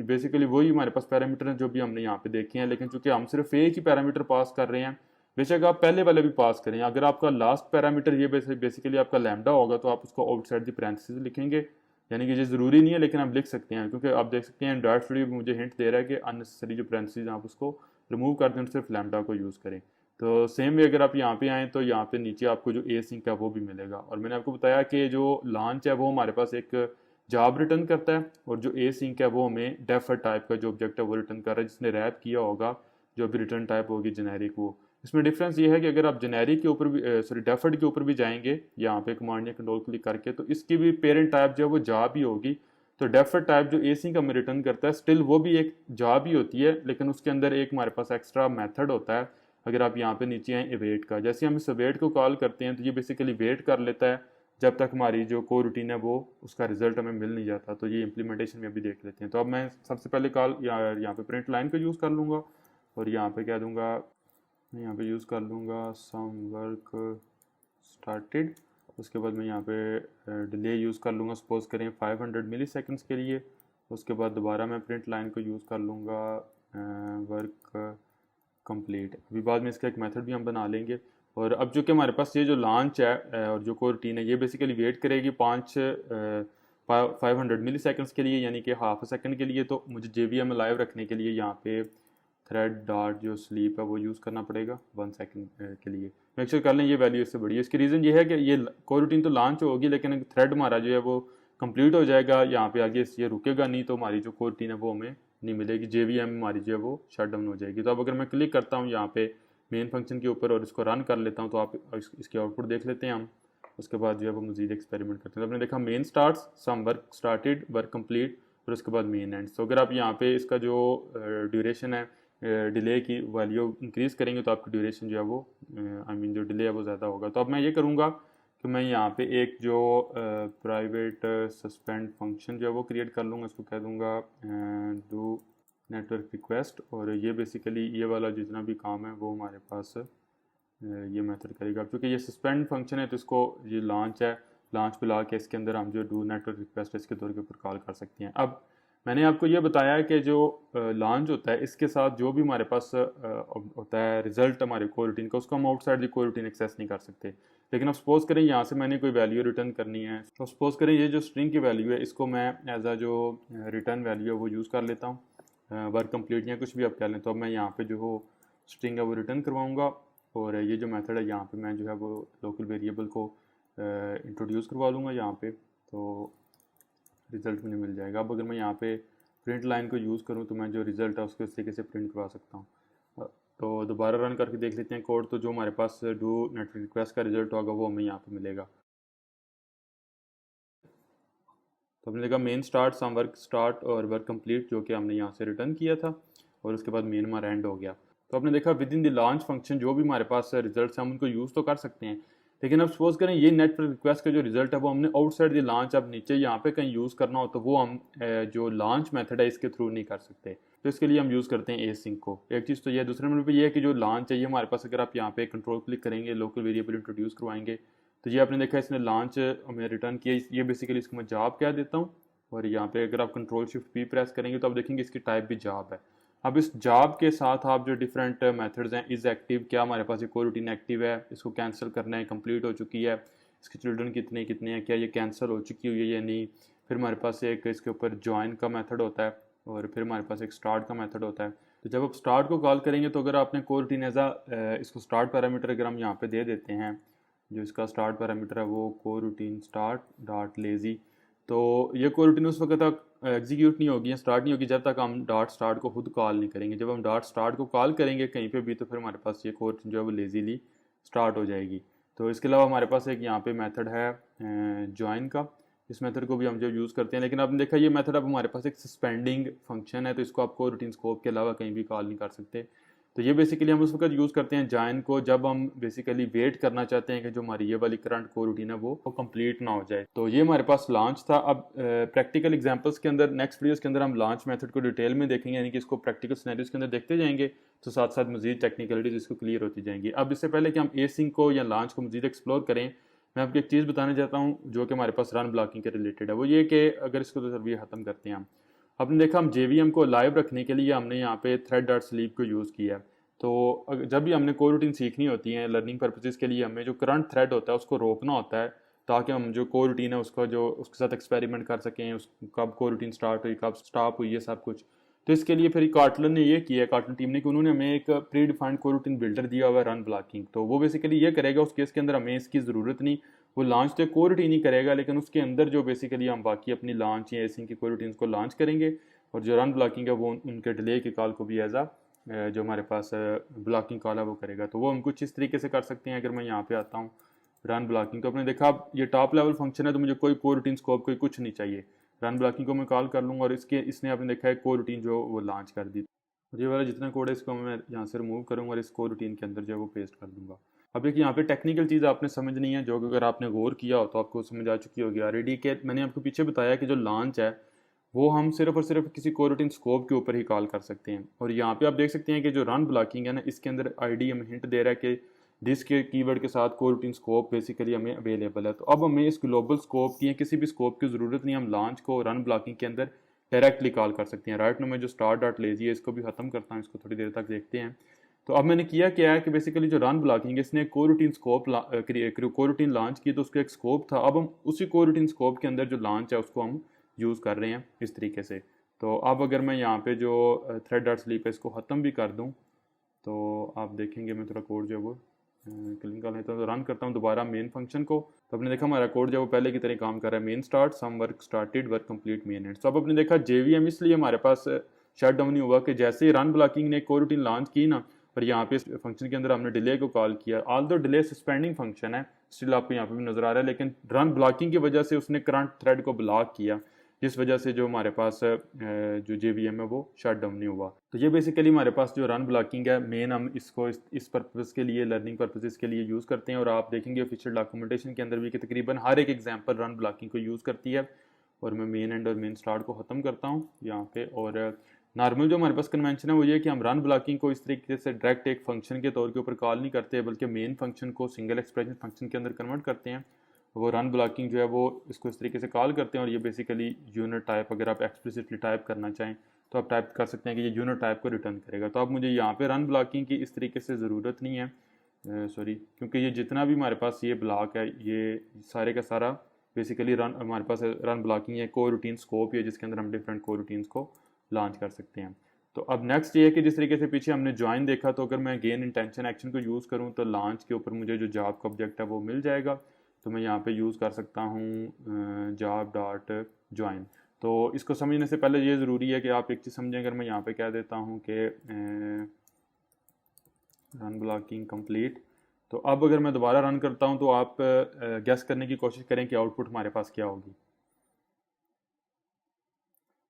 बेसिकली वही हमारे पास पैरामीटर हैं जो भी हमने यहाँ पे देखे हैं, लेकिन चूंकि हम सिर्फ एक ही पैरामीटर पास कर रहे हैं, बेशक आप पहले वाले भी पास करें, अगर आपका लास्ट पैरामीटर ये बेसिकली आपका लैम्डा होगा तो आप उसको आउटसाइड दी पैरेंथेसिस लिखेंगे, यानी कि ये जरूरी नहीं है लेकिन आप लिख सकते हैं, क्योंकि आप देख सकते हैं एंड्रॉइड स्टूडियो मुझे हिंट दे रहा है कि अननेसेसरी जो पैरेंथेसिस आप उसको रिमूव कर दें, सिर्फ लैम्डा को यूज़ करें। तो सेम वे अगर आप यहाँ पे आएँ तो यहाँ पे नीचे आपको जो ए सिंक है वो भी मिलेगा, और मैंने आपको बताया कि जो लॉन्च है वो हमारे पास एक जॉब रिटर्न करता है, और जो ए सिंक है वो हमें डेफर टाइप का जो ऑब्जेक्ट है वो रिटर्न कर रहा है, जिसने रैप किया होगा जो भी रिटर्न टाइप होगी जेनेरिक वो। इसमें डिफरेंस ये है कि अगर आप जेनेरिक के ऊपर भी सॉरी डेफर्ड के ऊपर भी जाएंगे यहाँ पे कमांड या कंट्रोल क्लिक करके, तो इसकी भी पेरेंट टाइप जो है वो जॉब ही होगी। तो डेफर्ड टाइप जो ए सिंक हमें रिटर्न करता है स्टिल वो भी एक जॉब ही होती है, लेकिन उसके अंदर एक हमारे पास एक्स्ट्रा मेथड होता है। अगर आप यहाँ पे नीचे आए अवेट का, जैसे हम इस अवेट को कॉल करते हैं तो ये बेसिकली वेट कर लेता है जब तक हमारी जो को रूटीन है वो उसका रिजल्ट हमें मिल नहीं जाता। तो ये इम्प्लीमेंटेशन में भी देख लेते हैं। तो अब मैं सबसे पहले कॉल यहाँ पे प्रिंट लाइन का यूज़ कर लूँगा, और यहाँ पे क्या दूंगा, मैं यहाँ पे यूज़ कर लूँगा सम वर्क स्टार्टेड। उसके बाद मैं यहाँ पे डिले यूज़ कर लूँगा, सपोज करें 500 मिली सेकेंड्स के लिए। उसके बाद दोबारा मैं प्रिंट लाइन को यूज़ कर लूँगा वर्क कंप्लीट। अभी बाद में इसका एक मेथड भी हम बना लेंगे। और अब जो कि हमारे पास ये जो लॉन्च है और जो कोर रूटीन है ये बेसिकली वेट करेगी 500 मिली सेकेंड्स के लिए, यानी कि हाफ अ सेकंड के लिए। तो मुझे JVM लाइव रखने के लिए यहाँ पे थ्रेड डॉट जो स्लीप है वो यूज़ करना पड़ेगा 1 सेकंड के लिए। मेक श्योर कर लें ये वैल्यू इससे बड़ी है। इसकी रीज़न ये है कि ये कोर रूटीन तो लॉन्च होगी, लेकिन थ्रेड हमारा जो है वो कंप्लीट हो जाएगा, यहाँ पे आगे ये रुकेगा नहीं, तो हमारी जो कोर रूटीन है वो हमें नहीं मिलेगी, JVM हमारी जो है वो शट डाउन हो जाएगी। तो अब अगर मैं क्लिक करता हूँ यहाँ पे मेन फंक्शन के ऊपर और इसको रन कर लेता हूँ, तो आप इसकी आउटपुट देख लेते हैं हम। उसके बाद जो है वो मजीद एक्सपेरिमेंट करते हैं। तो आपने देखा main starts, some work started, work complete, और उसके बाद मेन एंड। तो अगर आप यहाँ पे इसका जो ड्यूरेशन है डिले की वैल्यू इंक्रीज़ करेंगे तो आपकी ड्यूरेशन जो है वो जो डिले है वो ज़्यादा होगा। तो अब मैं ये करूँगा कि मैं यहाँ पे एक जो प्राइवेट सस्पेंड फंक्शन जो है वो क्रिएट कर लूँगा, इसको कह दूँगा डू नेटवर्क रिक्वेस्ट, और ये बेसिकली ये वाला जितना भी काम है वो हमारे पास ये मेथड करेगा। क्योंकि ये सस्पेंड फंक्शन है तो इसको ये लॉन्च है, लॉन्च पे ला के इसके अंदर हम जो डू नेटवर्क रिक्वेस्ट है इसके तौर के ऊपर कॉल कर सकते हैं। अब मैंने आपको ये बताया है कि जो लॉन्च होता है इसके साथ जो भी हमारे पास होता है रिजल्ट हमारे कोर रूटीन का, उसको हम outside the core routine access नहीं कर सकते। लेकिन अब सपोज करें यहाँ से मैंने कोई वैल्यू रिटर्न करनी है, तो सपोज करें ये जो स्ट्रिंग की वैल्यू है इसको मैं एज अ जो रिटर्न वैल्यू है वो यूज़ कर लेता हूँ, वर्क कंप्लीट या कुछ भी आप कह लें। तो अब मैं यहाँ पे जो हो स्ट्रिंग है वो रिटर्न करवाऊँगा, और ये जो मेथड है यहाँ पे मैं जो है वो लोकल वेरिएबल को इंट्रोड्यूस करवा लूँगा यहाँ पे, तो रिज़ल्ट मुझे मिल जाएगा। अब अगर मैं यहाँ पे प्रिंट लाइन को यूज़ करूँ तो मैं जो रिज़ल्ट है उसको इस तरीके से प्रिंट करवा सकता हूँ। तो दोबारा रन करके देख लेते हैं कोड। तो जो हमारे पास डू नेटवर्क रिक्वेस्ट का रिज़ल्ट होगा वो हमें यहाँ पे मिलेगा। तो हमने देखा main start, some work start और वर्क कंप्लीट जो कि हमने यहाँ से रिटर्न किया था, और उसके बाद मेन हमारा एंड हो गया। तो आपने देखा with in the launch function जो भी हमारे पास रिजल्ट हैं हम उनको यूज़ तो कर सकते हैं, लेकिन अब सपोज करें ये नेटवर्क रिक्वेस्ट का जो रिजल्ट है वो हमने आउटसाइड द लॉन्च अब नीचे यहाँ पे कहीं यूज़ करना हो तो वो हम जो लॉन्च मेथड है इसके थ्रू नहीं कर सकते। तो इसके लिए हम यूज़ करते हैं एसिंक को। एक चीज़ तो ये, दूसरे नंबर पर ये है कि जो लॉन्च है ये हमारे पास, अगर आप यहाँ पे कंट्रोल क्लिक करेंगे लोकल वेरिएबल इंट्रोड्यूस करवाएंगे, तो ये आपने देखा इसने लॉन्च हमें रिटर्न किया। ये बेसिकली इसको मैं जॉब कह देता हूँ, और यहाँ पे अगर आप कंट्रोल शिफ्ट पी प्रेस करेंगे तो आप देखेंगे इसकी टाइप भी जॉब है। अब इस जॉब के साथ आप जो डिफरेंट मेथड्स हैं, इज़ एक्टिव, क्या हमारे पास एक कोर रूटीन एक्टिव है, इसको कैंसिल करना है, कंप्लीट हो चुकी है, इसके चिल्ड्रन कितने कितने हैं, क्या ये कैंसिल हो चुकी हुई है या नहीं। फिर हमारे पास एक इसके ऊपर ज्वाइन का मेथड होता है और फिर हमारे पास एक स्टार्ट का मेथड होता है। तो जब आप स्टार्ट को कॉल करेंगे तो अगर आपने कोरूटीन एज इसको स्टार्ट पैरामीटर अगर हम यहाँ पे दे देते हैं, जो इसका स्टार्ट पैरामीटर है वो कोरूटीन स्टार्ट डॉट लेजी, तो ये कोरूटीन उस वक्त तक एग्जीक्यूट नहीं होगी या स्टार्ट नहीं होगी जब तक हम डॉट स्टार्ट को खुद कॉल नहीं करेंगे। जब हम डॉट स्टार्ट को कॉल करेंगे कहीं पे भी तो फिर हमारे पास ये कोरूटीन जो है वो लेजीली स्टार्ट हो जाएगी। तो इसके अलावा हमारे पास एक यहाँ पे मेथड है ज्वाइन का, इस मेथड को भी हम जो यूज़ करते हैं, लेकिन आपने देखा ये मेथड अब हमारे पास एक सस्पेंडिंग फंक्शन है, तो इसको आप कोरूटीन स्कोप के अलावा कहीं भी कॉल नहीं कर सकते। तो ये बेसिकली हम उस वक्त यूज़ करते हैं जॉइन को जब हम बेसिकली वेट करना चाहते हैं कि जो हमारी ये वाली करंट कोरूटीन है वो कंप्लीट ना हो जाए। तो ये हमारे पास लॉन्च था। अब प्रैक्टिकल एग्जांपल्स के अंदर नेक्स्ट वीडियोस के अंदर हम लॉन्च मेथड को डिटेल में देखेंगे, यानी कि इसको प्रैक्टिकल सिनेरियोस के अंदर देखते जाएंगे तो साथ साथ मजीद टेक्निकलिटीज इसको क्लियर होती जाएंगी। अब इससे पहले कि हम एसिंक को या लॉन्च को मजीद एक्सप्लोर करें, मैं आपको एक चीज़ बताना चाहता हूँ जो कि हमारे पास रन ब्लॉकिंग के रिलेटेड है। वो ये कि अगर इसको तो सर्वे ख़त्म करते हैं हम, आपने देखा हम JVM को लाइव रखने के लिए हमने यहाँ पे thread.sleep को यूज़ किया है। तो जब भी हमने कोरूटीन सीखनी होती है लर्निंग पर्पसेस के लिए, हमें जो करंट थ्रेड होता है उसको रोकना होता है ताकि हम जो कोरूटीन है उसका जो उसके साथ एक्सपेरिमेंट कर सकें, उस कब कोरूटीन स्टार्ट हुई कब स्टॉप हुई है सब कुछ। तो इसके लिए फिर कार्टलन ने ये किया है, कार्टलन टीम ने, कि उन्होंने हमें एक प्री डिफाइंड कोरूटीन बिल्डर दिया हुआ है रन ब्लॉकिंग। तो वो बेसिकली ये करेगा, उस केस के अंदर हमें इसकी ज़रूरत नहीं, वो लॉन्च तो कोरूटीन ही करेगा लेकिन उसके अंदर जो बेसिकली हम बाकी अपनी लॉन्च या एसिंग की कोरूटीन्स को लॉन्च करेंगे और जो रन ब्लॉकिंग है वो उनके डिले के कॉल को भी एज जो हमारे पास ब्लॉकिंग कॉल है वो करेगा। तो वो हम कुछ इस तरीके से कर सकते हैं। अगर मैं यहाँ पे आता हूँ रन ब्लॉकिंग, तो आपने देखा अब ये टॉप लेवल फंक्शन है तो मुझे कोई कोरूटीन स्कोप कोई कुछ नहीं चाहिए, रन ब्लॉकिंग को मैं कॉल कर लूँगा और इसने आपने देखा है कोरूटीन जो वो लॉन्च कर दी। और ये वाला जितना कोड है इसको मैं यहाँ से रिमूव करूँगा और इस कोरूटीन के अंदर जो है वो पेस्ट कर दूँगा। अब एक यहाँ पे टेक्निकल चीज़ आपने समझनी है जो कि अगर आपने गौर किया हो तो आपको समझ आ चुकी होगी ऑलरेडी, कि मैंने आपको पीछे बताया कि जो लॉन्च है वो हम सिर्फ और सिर्फ किसी कोरूटीन स्कोप के ऊपर ही कॉल कर सकते हैं। और यहाँ पे आप देख सकते हैं कि जो रन ब्लॉकिंग है ना, इसके अंदर ID हमें हिंट दे रहा है कि दिस के कीवर्ड के साथ कोरूटीन स्कोप बेसिकली हमें अवेलेबल है। तो अब हमें इस ग्लोबल स्कोप की या किसी भी स्कोप की ज़रूरत नहीं, हम लॉन्च को रन ब्लॉकिंग के अंदर डायरेक्टली कॉल कर सकते हैं। राइट नो मैं जो स्टार्ट डॉट लेजी है इसको भी ख़त्म करता हूँ, इसको थोड़ी देर तक देखते हैं। तो अब मैंने किया क्या है कि बेसिकली जो रन ब्लॉकिंग है इसने कोरूटीन स्कोप कोरूटीन लॉन्च की, तो उसका एक स्कोप था। अब हम उसी कोरूटीन स्कोप के अंदर जो लॉन्च है उसको हम यूज़ कर रहे हैं इस तरीके से। तो अब अगर मैं यहाँ पे जो thread.sleep है इसको ख़त्म भी कर दूँ तो आप देखेंगे, मैं थोड़ा कोड जो है वो क्लीन कर लेता हूँ, तो रन करता हूँ दोबारा मेन फंक्शन को। तो आपने देखा हमारा कोड जो है वो पहले की तरह काम कर रहा है, main start some work started work complete main end. तो अब आपने देखा JVM इसलिए हमारे पास शट डाउन नहीं हुआ कि जैसे ही रन ब्लॉकिंग ने कोरूटीन लॉन्च की ना, और यहाँ पे इस फंक्शन के अंदर हमने डिले को कॉल किया, ऑल दो डिले सस्पेंडिंग फंक्शन है स्टिल आपको यहाँ पे भी नजर आ रहा है, लेकिन रन ब्लॉकिंग की वजह से उसने करंट थ्रेड को ब्लॉक किया, जिस वजह से जो हमारे पास जो JVM है वो शट डाउन नहीं हुआ। तो ये बेसिकली हमारे पास जो रन ब्लॉकिंग है मेन हम इसको इस पर्पज़ के लिए लर्निंग पर्पसेस के लिए यूज़ करते हैं। और आप देखेंगे ऑफिशियल डॉक्यूमेंटेशन के अंदर भी कि तकरीबन हर एक एग्जाम्पल रन ब्लॉकिंग को यूज़ करती है। और मैं मेन एंड और मेन स्टार्ट को ख़त्म करता हूँ यहाँ पे। और नॉर्मल जो हमारे पास कन्वेंशन है वो ये कि हम रन ब्लॉकिंग को इस तरीके से डायरेक्ट एक फंक्शन के तौर के ऊपर कॉल नहीं करते, बल्कि मेन फंक्शन को सिंगल एक्सप्रेशन फंक्शन के अंदर कन्वर्ट करते हैं। वो रन ब्लॉकिंग जो है वो इसको इस तरीके से कॉल करते हैं। और ये बेसिकली यूनिट टाइप, अगर आप एक्सप्लिसिटली टाइप करना चाहें तो आप टाइप कर सकते हैं कि ये यूनिट टाइप को रिटर्न करेगा। तो अब मुझे यहाँ पे रन ब्लॉकिंग की इस तरीके से ज़रूरत नहीं है, सॉरी, क्योंकि ये जितना भी हमारे पास ये ब्लॉक है ये सारे का सारा बेसिकली रन हमारे पास रन ब्लॉकिंग है, कोरूटीन स्कोप है जिसके अंदर हम डिफरेंट कोरूटीन्स को लॉन्च कर सकते हैं। तो अब नेक्स्ट ये है कि जिस तरीके से पीछे हमने ज्वाइन देखा, तो अगर मैं गेन इंटेंशन एक्शन को यूज़ करूँ तो लॉन्च के ऊपर मुझे जो जॉब का ऑब्जेक्ट है वो मिल जाएगा। तो मैं यहाँ पे यूज़ कर सकता हूँ जॉब डॉट ज्वाइन। तो इसको समझने से पहले ये ज़रूरी है कि आप एक चीज़ समझें। अगर मैं यहाँ पे कह देता हूँ कि रन ब्लॉकिंग कंप्लीट, तो अब अगर मैं दोबारा रन करता हूँ तो आप गेस करने की कोशिश करें कि आउटपुट हमारे पास क्या होगी।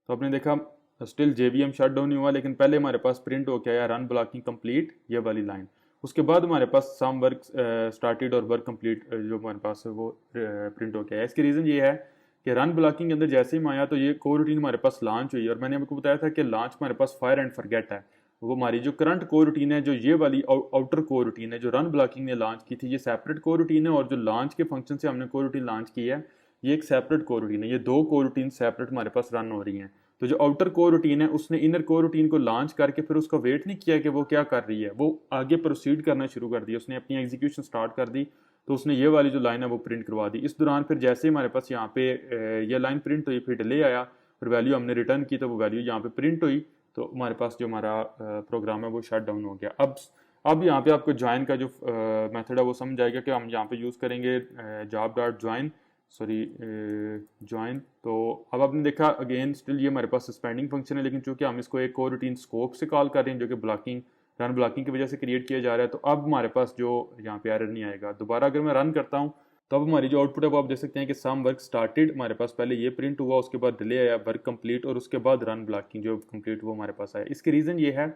तो आपने देखा स्टिल JVM शट डाउन नहीं हुआ, लेकिन पहले हमारे पास प्रिंट हो के आया रन ब्लॉकिंग कंप्लीट, ये वाली लाइन। उसके बाद हमारे पास सम वर्क स्टार्टेड और वर्क कंप्लीट जो हमारे पास है वो प्रिंट हो के आया। इसकी रीज़न ये है कि रन ब्लॉकिंग के अंदर जैसे ही मैं आया तो ये कोरूटीन हमारे पास लॉन्च हुई, और मैंने आपको बताया था कि लॉन्च हमारे पास फायर एंड फॉरगेट है। वो हमारी जो करंट कोरूटीन है, जो ये वाली आउटर कोरूटीन है जो रन ब्लॉकिंग ने लॉन्च की थी, ये सेपरेट कोरूटीन है। और जो लॉन्च के फंक्शन से हमने कोरूटीन लॉन्च की है ये एक सेपरेट कोरूटीन है। ये दो कोरूटीन सेपरेट हमारे पास रन हो रही हैं। तो जो आउटर कोरूटीन है उसने इनर कोरूटीन को लॉन्च करके फिर उसका वेट नहीं किया कि वो क्या कर रही है, वो आगे प्रोसीड करना शुरू कर दिया, उसने अपनी एग्जीक्यूशन स्टार्ट कर दी। तो उसने ये वाली जो लाइन है वो प्रिंट करवा दी। इस दौरान फिर जैसे ही हमारे पास यहाँ पे ये लाइन प्रिंट हुई, फिर डिले आया और वैल्यू हमने रिटर्न की तो वो वैल्यू यहाँ पे प्रिंट हुई, तो हमारे पास जो हमारा प्रोग्राम है वो शट डाउन हो गया। अब यहाँ पे आपको ज्वाइन का जो मेथड है वो समझ आएगा कि हम यहाँ पे यूज़ करेंगे job dot join, sorry join. तो अब आपने देखा अगेन स्टिल ये हमारे पास सस्पेंडिंग फंक्शन है, लेकिन चूंकि हम इसको एक को रूटीन स्कोप से कॉल कर रहे हैं जो कि ब्लॉकिंग रन ब्लॉकिंग की वजह से क्रिएट किया जा रहा है, तो अब हमारे पास जो यहाँ पे एरर नहीं आएगा। दोबारा अगर मैं रन करता हूँ तो अब हमारी जो आउटपुट है वो आप देख सकते हैं कि सम वर्क स्टार्टेड, हमारे पास पहले ये प्रिंट हुआ, उसके बाद डिले आया, वर्क कंप्लीट, और उसके बाद रन ब्लॉकिंग जो कंप्लीट हुआ हमारे पास आया। इसकी रीज़न ये है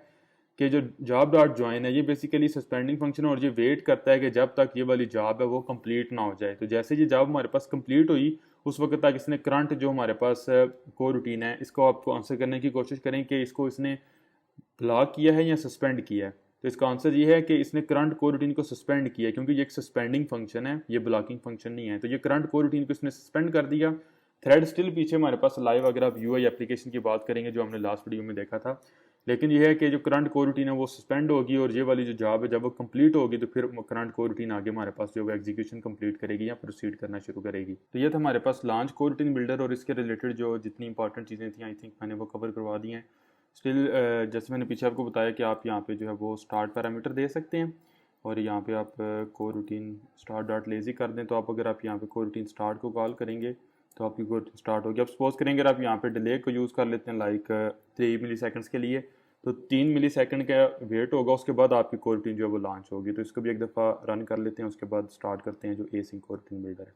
कि जो जॉब डॉट ज्वाइन है ये बेसिकली सस्पेंडिंग फंक्शन है और ये वेट करता है कि जब तक ये वाली जॉब है वो कंप्लीट ना हो जाए। तो जैसे ये जॉब हमारे पास कंप्लीट हुई उस वक्त तक इसने करंट जो हमारे पास को रूटीन है इसको आपको आंसर करने की कोशिश करें कि इसको इसने ब्लॉक किया है या सस्पेंड किया है। तो इसका आंसर ये है कि इसने करंट को रूटीन को सस्पेंड किया है, क्योंकि ये एक सस्पेंडिंग फंक्शन है, ये ब्लॉकिंग फंक्शन नहीं है। तो ये करंट को रूटीन को इसने सस्पेंड कर दिया। थ्रेड स्टिल पीछे हमारे पास लाइव, अगर आप यूआई एप्लीकेशन की बात करेंगे जो हमने लास्ट वीडियो में देखा था, लेकिन यह है कि जो करंट को रूटीन है वो सस्पेंड होगी और ये वाली जो जॉब है जब वो कंप्लीट होगी तो फिर करंट को रूटीन आगे हमारे पास जो है एग्जीक्यूशन कंप्लीट करेगी या प्रोसीड करना शुरू करेगी। तो ये था हमारे पास लॉन्च को रूटीन बिल्डर और इसके रिलेटेड जो जितनी इंपॉर्टेंट चीज़ें थी आई थिंक मैंने वो कवर करवा दी हैं। स्टिल जैसे मैंने पीछे आपको बताया कि आप यहाँ पे जो है वो स्टार्ट पैरामीटर दे सकते हैं और यहाँ पे आप को रूटीन स्टार्ट डॉट लेजी कर दें। तो आप अगर आप यहाँ पे को रूटीन स्टार्ट को कॉल करेंगे तो आपकी को रूटीन स्टार्ट होगी। अब सपोज करेंगे आप यहाँ पे डिले को यूज़ कर लेते हैं लाइक 3 मिली सेकेंड्स के लिए, तो 3 मिली सेकेंड का वेट होगा, उसके बाद आपकी को रूटीन जो है वो लॉन्च होगी। तो इसको भी एक दफ़ा रन कर लेते हैं, उसके बाद स्टार्ट करते हैं जो एसिंक को रूटीन बिल्डर है।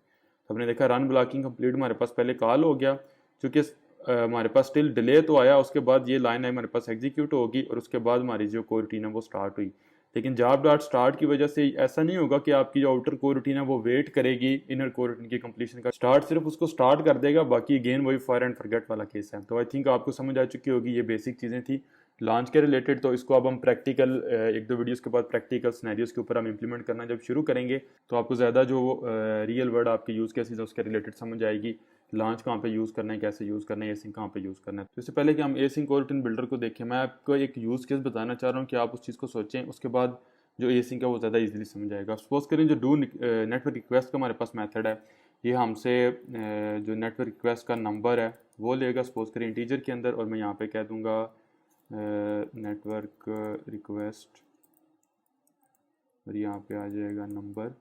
तो हमने देखा रन ब्लॉकिंग कंप्लीट हमारे पास पहले कॉल हो गया, चूँकि हमारे पास स्टिल डिले तो आया, उसके बाद ये लाइन है हमारे पास एग्जीक्यूट होगी और उसके बाद हमारी जो को रूटीन है वो स्टार्ट हुई। लेकिन जॉब डॉट स्टार्ट की वजह से ऐसा नहीं होगा कि आपकी जो आउटर को रूटीन है वो वेट करेगी इनर को रूटीन की कंप्लीशन का, स्टार्ट सिर्फ उसको स्टार्ट कर देगा, बाकी अगेन वही फायर एंड फॉरगेट वाला केस है। तो आई थिंक आपको समझ आ चुकी होगी, ये बेसिक चीज़ें थी लॉन्च के रिलेटेड। तो इसको अब हम प्रैक्टिकल एक दो वीडियोस के बाद प्रैक्टिकल सिनेरियोस के ऊपर हम इंप्लीमेंट करना जब शुरू करेंगे तो आपको ज़्यादा जो रियल वर्ड आपके यूज़ केसेस है उसके रिलेटेड समझ आएगी। लॉन्च कहाँ पे यूज़ करना है, कैसे यूज़ करना है, एसिंक कहाँ पे यूज़ करना है। तो इससे पहले कि हम एसिंक को रूटीन बिल्डर को देखें, मैं आपको एक यूज़ केस बताना चाह रहा हूँ कि आप उस चीज़ को सोचें, उसके बाद जो एसिंक है वो ज़्यादा इजीली समझ आएगा। सपोज करें जो डू नेटवर्क रिक्वेस्ट का हमारे पास मेथड है, ये हमसे जो नेटवर्क रिक्वेस्ट का नंबर है वो लेगा, सपोज करें इंटीजर के अंदर, और मैं यहाँ पे कह दूँगा नेटवर्क रिक्वेस्ट और यहाँ पे आ जाएगा नंबर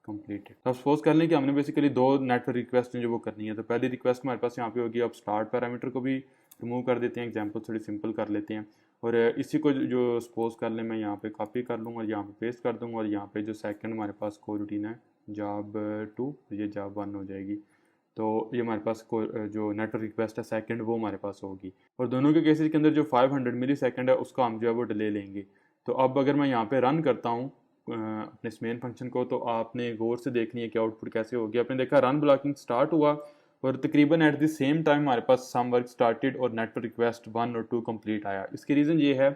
कंप्लीटेड। अब सपोज कर लें कि हमने बेसिकली 2 नेटवर्क रिक्वेस्ट जो वो करनी है। तो पहली रिक्वेस्ट हमारे पास यहाँ पे होगी, अब स्टार्ट पैरामीटर को भी रिमूव कर देते हैं, एग्जांपल थोड़ी सिंपल कर लेते हैं, और इसी को जो सपोज कर लें मैं यहाँ पे कॉपी कर लूँगा और यहाँ पे पेस्ट कर दूँगा, और यहाँ पे जो सेकंड हमारे पास को रूटीन है जॉब 2, ये जॉब 1 हो जाएगी। तो ये हमारे पास जो नेटवर्क रिक्वेस्ट है सेकंड वो हमारे पास होगी, और दोनों के केसेस के अंदर जो 500 मिली सेकेंड है उसका हम जो है वो डिले लेंगे। तो अब अगर मैं यहाँ पे रन करता हूँ अपने इस मेन फंक्शन को, तो आपने गौर से देखनी है कि आउटपुट कैसे होगी। आपने देखा रन ब्लॉकिंग स्टार्ट हुआ और तकरीबन एट द सेम टाइम हमारे पास सम वर्क स्टार्टेड और नेटवर्क रिक्वेस्ट 1 और 2 कंप्लीट आया। इसकी रीज़न ये है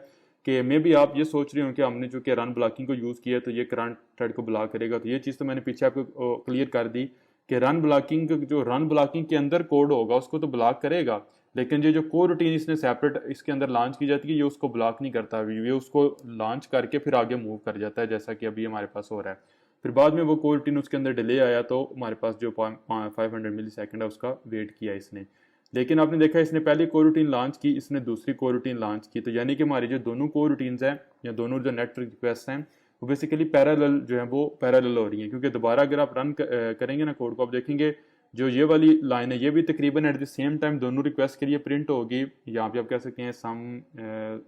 कि मे भी आप ये सोच रहे हो कि हमने जो कि रन ब्लॉकिंग को यूज़ किया तो ये करंट थ्रेड को ब्लॉक करेगा। तो ये चीज़ तो मैंने पीछे आपको क्लियर कर दी कि रन ब्लॉकिंग के अंदर कोड होगा उसको तो ब्लॉक करेगा, लेकिन ये जो को रूटीन इसने सेपरेट इसके अंदर लॉन्च की जाती है ये उसको ब्लॉक नहीं करता, ये उसको लॉन्च करके फिर आगे मूव कर जाता है, जैसा कि अभी हमारे पास हो रहा है। फिर बाद में वो को रूटीन उसके अंदर डिले आया तो हमारे पास जो 500 मिली सेकेंड है उसका वेट किया इसने। लेकिन आपने देखा इसने पहली को रूटीन लॉन्च की, इसने दूसरी को रूटीन लॉन्च की, तो यानी कि हमारी जो दोनों को रूटीन्स हैं या दोनों जो नेटवर्क रिक्वेस्ट हैं वो बेसिकली पैरेलल जो है वो पैरेलल हो रही हैं, क्योंकि दोबारा अगर आप रन करेंगे ना कोड को, आप देखेंगे जो ये वाली लाइन है ये भी तकरीबन एट द सेम टाइम दोनों रिक्वेस्ट के लिए प्रिंट होगी। यहाँ पे आप कह सकते हैं सम,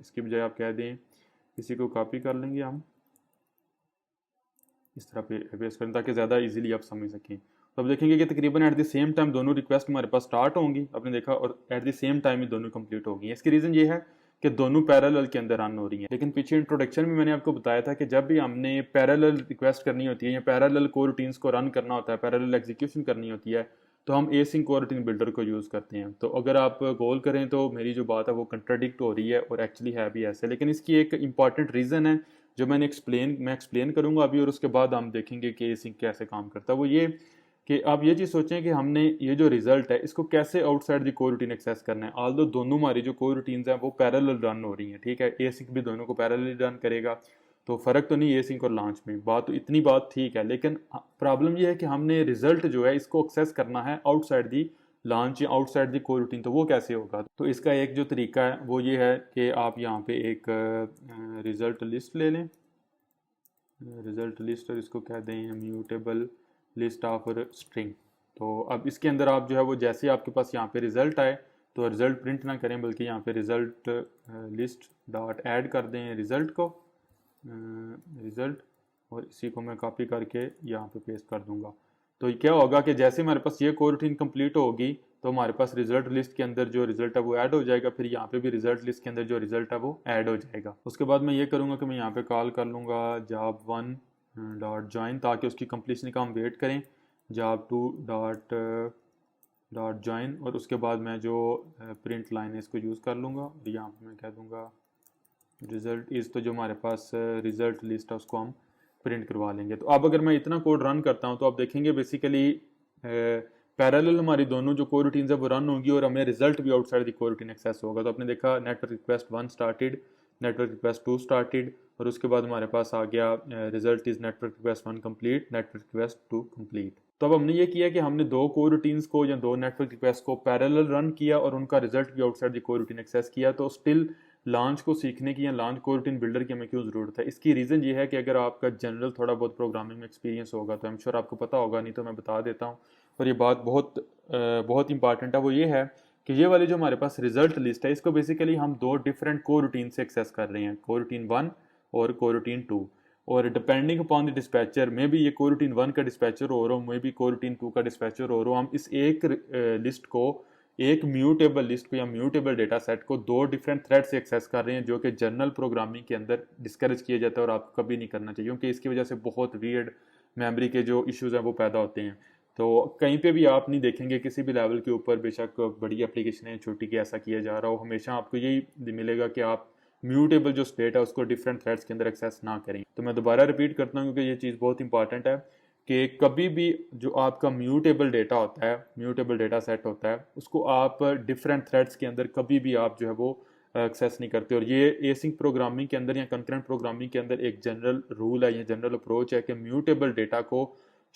इसकी बजाय आप कह दें, इसी को कॉपी कर लेंगे हम इस तरह पे पेस्ट करें ताकि ज़्यादा इजीली आप समझ सकें। तो अब देखेंगे कि तकरीबन एट द सेम टाइम दोनों रिक्वेस्ट हमारे पास स्टार्ट होंगी, आपने देखा, और एट द सेम टाइम ही दोनों कंप्लीट होगी। इसकी रीज़न ये है कि दोनों पैरेलल के अंदर रन हो रही हैं। लेकिन पीछे इंट्रोडक्शन में मैंने आपको बताया था कि जब भी हमने पैरेलल रिक्वेस्ट करनी होती है या पैरेलल को रूटीन्स को रन करना होता है, पैरेलल एग्जीक्यूशन करनी होती है, तो हम एसिंक को रूटीन बिल्डर को यूज़ करते हैं। तो अगर आप गोल करें तो मेरी जो बात है वो कंट्राडिक्ट हो रही है और एक्चुअली है भी ऐसे, लेकिन इसकी एक इंपॉर्टेंट रीज़न है जो मैं एक्सप्लेन करूँगा अभी, और उसके बाद हम देखेंगे कि एसिंक कैसे काम करता है। वो ये कि आप ये चीज़ सोचें कि हमने ये जो रिजल्ट है इसको कैसे आउटसाइड दी को रूटीन एक्सेस करना है। ऑल्दो दोनों हमारी जो को रूटीन्स हैं वो पैरेलल रन हो रही हैं, ठीक है, एसिंक भी दोनों को पैरेलल रन करेगा। तो फ़र्क तो नहीं एसिंक और लॉन्च में, बात तो इतनी बात ठीक है, लेकिन प्रॉब्लम ये है कि हमने रिजल्ट जो है इसको एक्सेस करना है आउटसाइड दी लॉन्च या आउटसाइड दी कोर रूटीन, तो वो कैसे होगा? तो इसका एक जो तरीका है वो ये है कि आप यहाँ पे एक रिज़ल्ट लिस्ट ले लें, रिज़ल्ट लिस्ट, और इसको कह दें म्यूटेबल लिस्ट ऑफ स्ट्रिंग। तो अब इसके अंदर आप जो है वो जैसे आपके पास यहाँ पे रिज़ल्ट आए तो रिज़ल्ट प्रिंट ना करें, बल्कि यहाँ पे रिज़ल्ट लिस्ट डॉट ऐड कर दें रिज़ल्ट को, रिज़ल्ट, और इसी को मैं कॉपी करके यहाँ पे पेस्ट कर दूंगा। तो क्या होगा कि जैसे हमारे पास ये कोर रूटीन कंप्लीट होगी तो हमारे पास रिजल्ट लिस्ट के अंदर जो रिजल्ट है वो ऐड हो जाएगा, फिर यहाँ पे भी रिजल्ट लिस्ट के अंदर जो रिजल्ट है वो ऐड हो जाएगा। उसके बाद मैं ये करूँगा कि मैं यहाँ पे कॉल कर लूँगा job1 डॉट ज्वाइन, ताकि उसकी कंप्लीशन का हम वेट करें, job2 डॉट ज्वाइन, और उसके बाद मैं जो प्रिंट लाइन है इसको यूज़ कर लूँगा और यहाँ पर मैं कह दूँगा रिजल्ट इज़, तो जो हमारे पास रिजल्ट लिस्ट है उसको हम प्रिंट करवा लेंगे। तो अब अगर मैं इतना कोड रन करता हूँ तो आप देखेंगे बेसिकली पैरेलल हमारी दोनों जो कोर रूटीन्स है वो रन होगी और हमें रिजल्ट भी outside the core routine access होगा। तो आपने देखा network request 1 started, network request 2 started, और उसके बाद हमारे पास आ गया result is network request 1 complete, network request 2 complete. तो अब हमने ये किया कि हमने दो कोर रूटीन्स को या दो नेटवर्क रिक्वेस्ट को पैरेलल रन किया और उनका रिजल्ट भी outside the core routine access किया। तो स्टिल लॉन्च को सीखने की या लॉन्च कोर रूटीन बिल्डर की हमें क्यों ज़रूरत है? इसकी रीज़न ये है कि अगर आपका जनरल थोड़ा बहुत प्रोग्रामिंग में एक्सपीरियंस होगा तो आई एम श्योर आपको पता होगा, नहीं तो मैं बता देता हूँ, और ये बात बहुत इंपॉर्टेंट है। वो ये है कि ये वाली जो हमारे पास रिजल्ट लिस्ट है इसको बेसिकली हम दो डिफरेंट कोर रूटीन से एक्सेस कर रहे हैं, कोर रूटीन 1 और कोर रूटीन 2, और डिपेंडिंग अपॉन द डिस्पैचर में भी ये कोर रूटीन 1 का डिस्पैचर हो रहा हो, मे भी कोर रूटीन 2 का डिस्पैचर हो रहा हो, हम इस एक लिस्ट को, एक म्यूटेबल लिस्ट को या म्यूटेबल डेटा सेट को दो डिफरेंट थ्रेड से एक्सेस कर रहे हैं, जो कि जनरल प्रोग्रामिंग के अंदर डिस्करेज किया जाता है और आपको कभी नहीं करना चाहिए, क्योंकि इसकी वजह से बहुत वियर्ड मेमोरी के जो इश्यूज हैं वो पैदा होते हैं। तो कहीं पे भी आप नहीं देखेंगे किसी भी लेवल के ऊपर, बेशक बड़ी एप्लीकेशन है छोटी की, ऐसा किया जा रहा हो, हमेशा आपको यही मिलेगा कि आप म्यूटेबल जो स्टेट है उसको डिफरेंट थ्रेड्स के अंदर एक्सेस ना करें। तो मैं दोबारा रिपीट करता हूँ क्योंकि ये चीज़ बहुत इंपॉर्टेंट है कि कभी भी जो आपका म्यूटेबल डेटा होता है, म्यूटेबल डेटा सेट होता है, उसको आप डिफरेंट थ्रेड्स के अंदर कभी भी आप जो है वो एक्सेस नहीं करते। और ये एसिंक प्रोग्रामिंग के अंदर या कंकरेंट प्रोग्रामिंग के अंदर एक जनरल रूल है, ये जनरल अप्रोच है कि म्यूटेबल डेटा को,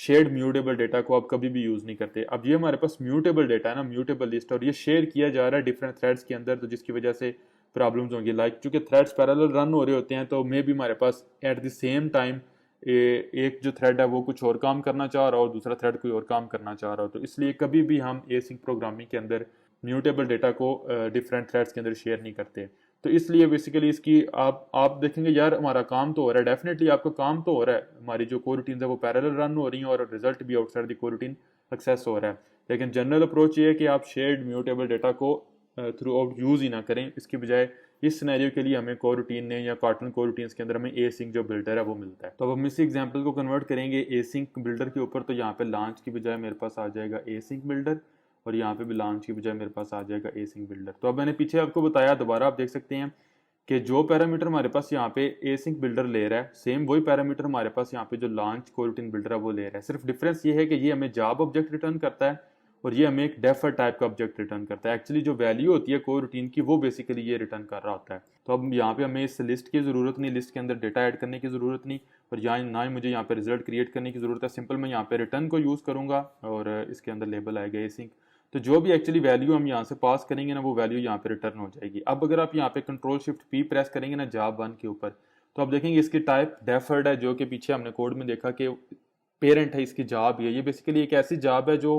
शेयर्ड म्यूटेबल डेटा को आप कभी भी यूज़ नहीं करते। अब ये हमारे पास म्यूटेबल डेटा है ना, म्यूटेबल लिस्ट, और ये शेयर किया जा रहा है डिफरेंट थ्रेड्स के अंदर, तो जिसकी वजह से प्रॉब्लम्स होंगी। लाइक चूंकि थ्रेड्स पैरेलल रन हो रहे होते हैं तो मे भी हमारे पास एट द सेम टाइम एक जो थ्रेड है वो कुछ और काम करना चाह रहा हो, दूसरा थ्रेड कोई और काम करना चाह रहा हो। तो इसलिए कभी भी हम एसिंक प्रोग्रामिंग के अंदर म्यूटेबल डेटा को डिफरेंट थ्रेड्स के अंदर शेयर नहीं करते। तो इसलिए बेसिकली इसकी आप देखेंगे यार हमारा काम तो हो रहा है, डेफिनेटली आपका काम तो हो रहा है, हमारी जो कोर रूटीन है वो पैरेलल रन हो रही हैं और रिजल्ट भी outside the core routine success हो रहा है। लेकिन जनरल अप्रोच ये है कि आप शेयर्ड म्यूटेबल डेटा को थ्रू आउट यूज़ ही ना करें। इसकी बजाय इस सिनेरियो के लिए हमें कोर रूटीन ने या कार्टन कोर रूटीन्स के अंदर हमें एसिंक जो बिल्डर है वो मिलता है। तो अब हम इसी एग्जांपल को कन्वर्ट करेंगे एसिंक बिल्डर के ऊपर। तो यहाँ पे लॉन्च की बजाय मेरे पास आ जाएगा एसिंक बिल्डर, और यहाँ पे भी लॉन्च की बजाय मेरे पास आ जाएगा एसिंक बिल्डर। तो अब मैंने पीछे आपको बताया, दोबारा आप देख सकते हैं कि जो पैरामीटर हमारे पास यहाँ पे एसिंक बिल्डर ले रहा है, सेम वही पैरामीटर हमारे पास यहाँ पे जो लॉन्च कोर रूटीन बिल्डर है वो ले रहा है। सिर्फ डिफरेंस ये है कि ये हमें जॉब ऑब्जेक्ट रिटर्न करता है और ये हमें एक डेफर टाइप का ऑब्जेक्ट रिटर्न करता है। एक्चुअली जो वैल्यू होती है कोर रूटीन की वो बेसिकली ये रिटर्न कर रहा होता है। तो अब यहाँ पे हमें इस लिस्ट की ज़रूरत नहीं, लिस्ट के अंदर डेटा ऐड करने की ज़रूरत नहीं, और यहाँ ना ही मुझे यहाँ पे रिजल्ट क्रिएट करने की ज़रूरत है। सिंपल मैं यहाँ पे रिटर्न को यूज़ करूँगा और इसके अंदर लेबल आएगा एसिंक। तो जो भी एक्चुअली वैल्यू हम यहाँ से पास करेंगे ना वो वैल्यू यहाँ पे रिटर्न हो जाएगी। अब अगर आप यहाँ पे कंट्रोल शिफ्ट पी प्रेस करेंगे ना job1 के ऊपर, तो आप देखेंगे इसकी टाइप डेफर्ड है, जो कि पीछे हमने कोड में देखा कि पेरेंट है इसकी जॉब है। ये बेसिकली एक ऐसी जॉब है जो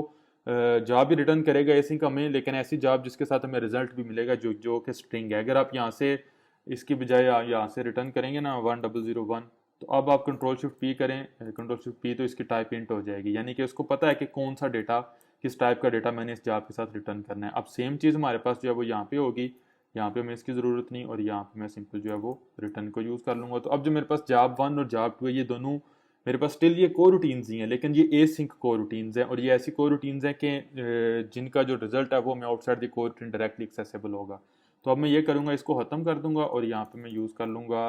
जॉब भी रिटर्न करेगा एसिंक हमें, लेकिन ऐसी जॉब जिसके साथ हमें रिजल्ट भी मिलेगा जो कि स्ट्रिंग है। अगर आप यहाँ से इसकी बजाय यहाँ से रिटर्न करेंगे ना 1001, तो अब आप कंट्रोल शिफ्ट पी करें, कंट्रोल शिफ्ट पी, तो इसकी टाइप इंट हो जाएगी, यानी कि उसको पता है कि कौन सा डेटा, किस टाइप का डेटा मैंने इस जॉब के साथ रिटर्न करना है। अब सेम चीज़ हमारे पास जो है वो यहाँ पे होगी, यहाँ पे हमें इसकी ज़रूरत नहीं, और यहाँ पे मैं सिंपल जो है वो रिटर्न को यूज़ कर लूँगा। तो अब जो मेरे पास job1 और job2 है, ये दोनों मेरे पास स्टिल ये कोर रूटीन्स ही हैं, लेकिन ये एसिंक कोर रूटीन्स हैं, और ये ऐसी कोर रूटीन्स हैं कि जिनका जो रिजल्ट है वो मैं outside the core routine directly accessible होगा। तो अब मैं ये करूँगा, इसको ख़त्म कर दूँगा और यहाँ पे मैं यूज़ कर लूँगा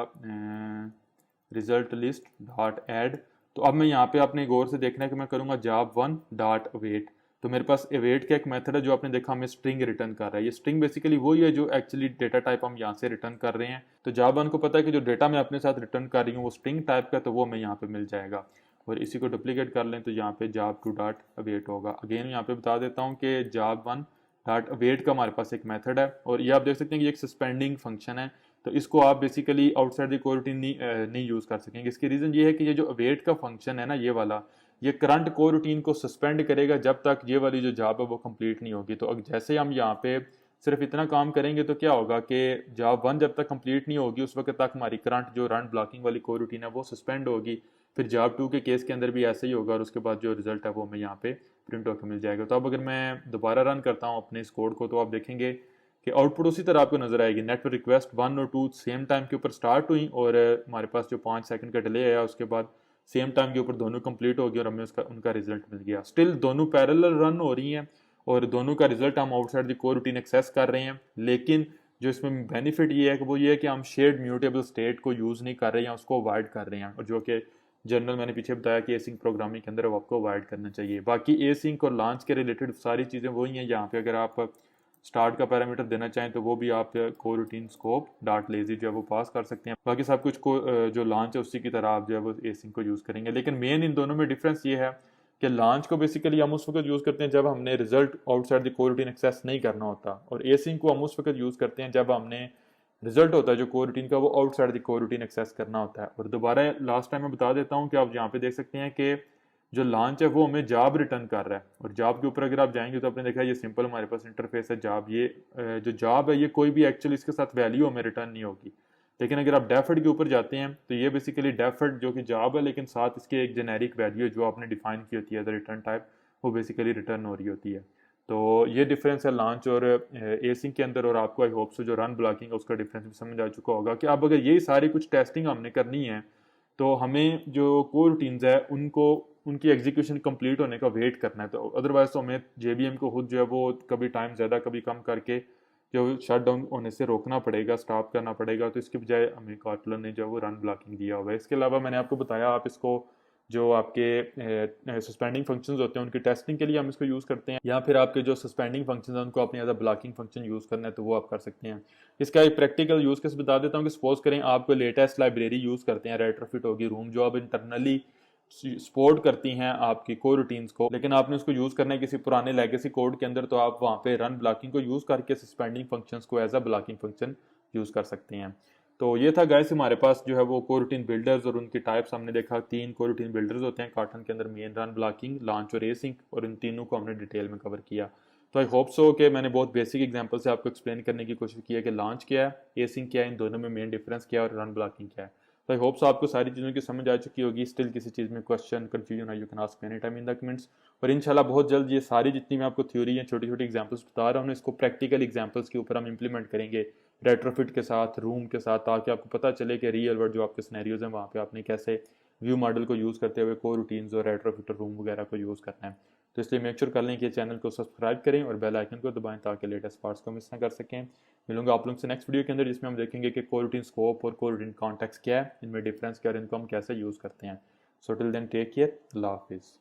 रिजल्ट लिस्ट डॉट ऐड। तो अब मैं यहाँ पे अपने गौर से देखना है कि मैं करूँगा job1 डॉट वेट। तो मेरे पास अवेट का एक मेथड है जो आपने देखा हमें स्ट्रिंग रिटर्न कर रहा है। ये स्ट्रिंग बेसिकली वही है जो एक्चुअली डेटा टाइप हम यहाँ से रिटर्न कर रहे हैं। तो जावा को पता है कि जो डेटा मैं अपने साथ रिटर्न कर रही हूँ वो स्ट्रिंग टाइप का, तो वो हमें यहाँ पे मिल जाएगा। और इसी को डुप्लीकेट कर लें तो यहाँ पे job2 डॉट अवेट होगा। अगेन यहाँ पे बता देता हूँ कि job1 डॉट अवेट का हमारे पास एक मेथड है, और ये आप देख सकते हैं कि ये एक सस्पेंडिंग फंक्शन है। तो इसको आप बेसिकली आउटसाइड द कोरूटीन नहीं यूज़ कर सकेंगे। इसकी रीज़न ये है कि ये जो अवेट का फंक्शन है ना, ये वाला, ये करंट कोरूटीन को सस्पेंड करेगा जब तक ये वाली जो जॉब है वो कंप्लीट नहीं होगी। तो जैसे हम यहाँ पे सिर्फ इतना काम करेंगे तो क्या होगा कि job1 जब तक कंप्लीट नहीं होगी उस वक्त तक हमारी करंट जो रन ब्लॉकिंग वाली कोरूटीन है वो सस्पेंड होगी। फिर job2 के केस के अंदर भी ऐसे ही होगा, और उसके बाद जो रिजल्ट है वो हमें यहाँ पे प्रिंट होकर मिल जाएगा। तो अब अगर मैं दोबारा रन करता हूँ अपने इस कोड को, तो आप देखेंगे कि आउटपुट उसी तरह आपको नजर आएगी। नेटवर्क रिक्वेस्ट 1 और 2 सेम टाइम के ऊपर स्टार्ट हुई, और हमारे पास जो 5 सेकंड का डिले आया उसके बाद सेम टाइम के ऊपर दोनों कंप्लीट हो गई और हमें उनका रिजल्ट मिल गया। स्टिल दोनों पैरेलल रन हो रही हैं और दोनों का रिजल्ट हम आउटसाइड द कोरूटीन एक्सेस कर रहे हैं। लेकिन जो इसमें बेनिफिट ये है कि वो ये है कि हम शेयर्ड म्यूटेबल स्टेट को यूज़ नहीं कर रहे हैं, उसको अवॉइड कर रहे हैं, और जो कि जनरल मैंने पीछे बताया कि एसिंक प्रोग्रामिंग के अंदर वो आपको अवॉइड करना चाहिए। बाकी एसिंक और लॉन्च के रिलेटेड सारी चीज़ें वही हैं। यहाँ पे अगर आप स्टार्ट का पैरामीटर देना चाहें तो वो भी आप कोरूटीन स्कोप डॉट लेजी जो है वो पास कर सकते हैं। बाकी सब कुछ को जो लॉन्च है उसी की तरह आप जो है वो एसिंक को यूज़ करेंगे। लेकिन मेन इन दोनों में डिफरेंस ये है कि लॉन्च को बेसिकली हम उस वक्त यूज़ करते हैं जब हमने रिजल्ट आउटसाइड द कोरूटीन एक्सेस नहीं करना होता, और एसिंक को हम उस वक्त यूज़ करते हैं जब हमने रिजल्ट होता है जो कोरूटीन का वो आउटसाइड द कोरूटीन एक्सेस करना होता है। और दोबारा लास्ट टाइम मैं बता देता हूँ कि आप यहाँ पे देख सकते हैं कि जो लॉन्च है वो हमें जॉब रिटर्न कर रहा है, और जॉब के ऊपर अगर आप जाएंगे तो आपने देखा ये सिंपल हमारे पास इंटरफेस है जॉब। ये जो जॉब है ये कोई भी एक्चुअली इसके साथ वैल्यू हमें रिटर्न नहीं होगी। लेकिन अगर आप डेफर्ड के ऊपर जाते हैं तो ये बेसिकली डेफर्ड जो कि जॉब है लेकिन साथ इसके एक जेनेरिक वैल्यू है जो आपने डिफाइन की होती है एज रिटर्न टाइप, वो बेसिकली रिटर्न हो रही होती है। तो ये डिफरेंस है लॉन्च और एसिंक के अंदर, और आपको आई होप सो जो रन ब्लॉकिंग है उसका डिफरेंस भी समझ आ चुका होगा कि अब अगर यही सारी कुछ टेस्टिंग हमने करनी है तो हमें जो कोरूटीन्स है उनको उनकी एग्जीक्यूशन कंप्लीट होने का वेट करना है। तो अदरवाइज तो हमें जेबीएम को खुद जो है वो कभी टाइम ज़्यादा कभी कम करके जो शट डाउन होने से रोकना पड़ेगा, स्टॉप करना पड़ेगा। तो इसके बजाय हमें कॉटलर ने जो है वो रन ब्लॉकिंग दिया हुआ है। इसके अलावा मैंने आपको बताया आप इसको जो आपके सस्पेंडिंग फंक्शंस होते हैं उनकी टेस्टिंग के लिए हम इसको यूज़ करते हैं, या फिर आपके जो सस्पेंडिंग फंक्शंस हैं उनको अपने as a blocking function use करना है तो वो आप कर सकते हैं। इसका एक प्रैक्टिकल यूज़ केस बता देता हूँ कि सपोज करें आपको लेटेस्ट लाइब्रेरी यूज़ करते हैं, रेट्रोफिट होगी रूम, जो अब इंटरनली सपोर्ट करती हैं आपकी कोरूटीन्स को, लेकिन आपने उसको यूज़ करना है किसी पुराने लेगेसी कोड के अंदर, तो आप वहाँ पे रन ब्लॉकिंग को यूज़ करके सस्पेंडिंग फंक्शंस को as a blocking function use कर सकते हैं। तो ये था गाइस हमारे पास जो है वो कोरूटीन बिल्डर्स और उनकी टाइप्स हमने देखा। 3 कोरूटीन बिल्डर्स होते हैं कॉटन के अंदर, मेन, रन, ब्लॉकिंग, लॉन्च और एसिंक, और इन तीनों को हमने डिटेल में कवर किया। तो आई होप सो कि मैंने बहुत बेसिक एग्जांपल से आपको एक्सप्लेन करने की कोशिश की है कि लॉन्च क्या है, एसिंक क्या है, इन दोनों में मेन डिफरेंस क्या है, और रन ब्लॉकिंग क्या है। तो आई होप सो आपको सारी चीज़ों की समझ आ चुकी होगी। स्टिल किसी चीज़ में क्वेश्चन कन्फ्यूजन है, you can ask any time in the comments. और इंशाल्लाह बहुत जल्द ये सारी जितनी मैं आपको थ्योरी या छोटी छोटी एग्जांपल्स बता रहा हूँ इसको प्रैक्टिकल एग्जांपल्स के ऊपर हम इंप्लीमेंट करेंगे रेट्रोफिट के साथ, रूम के साथ, ताकि आपको पता चले कि रियल वर्ल्ड जो आपके सिनेरियोज हैं वहाँ पे आपने कैसे व्यू मॉडल को यूज़ करते हुए कोरूटीन्स और रेट्रोफिट और रूम वगैरह को यूज़ करना है। तो इसलिए मेक श्योर कर लें कि चैनल को सब्सक्राइब करें और बेल आइकन को दबाएं ताकि लेटेस्ट पार्ट्स को मिस ना कर सकें। मिलूंगा आप लोगों से नेक्स्ट वीडियो के अंदर जिसमें हम देखेंगे कि कोरूटीन स्कोप और कोरूटीन कॉन्टेक्स्ट क्या है, इनमें डिफरेंस क्या है और इनको हम कैसे यूज़ करते हैं। So till then take care, अल्लाह हाफिज़।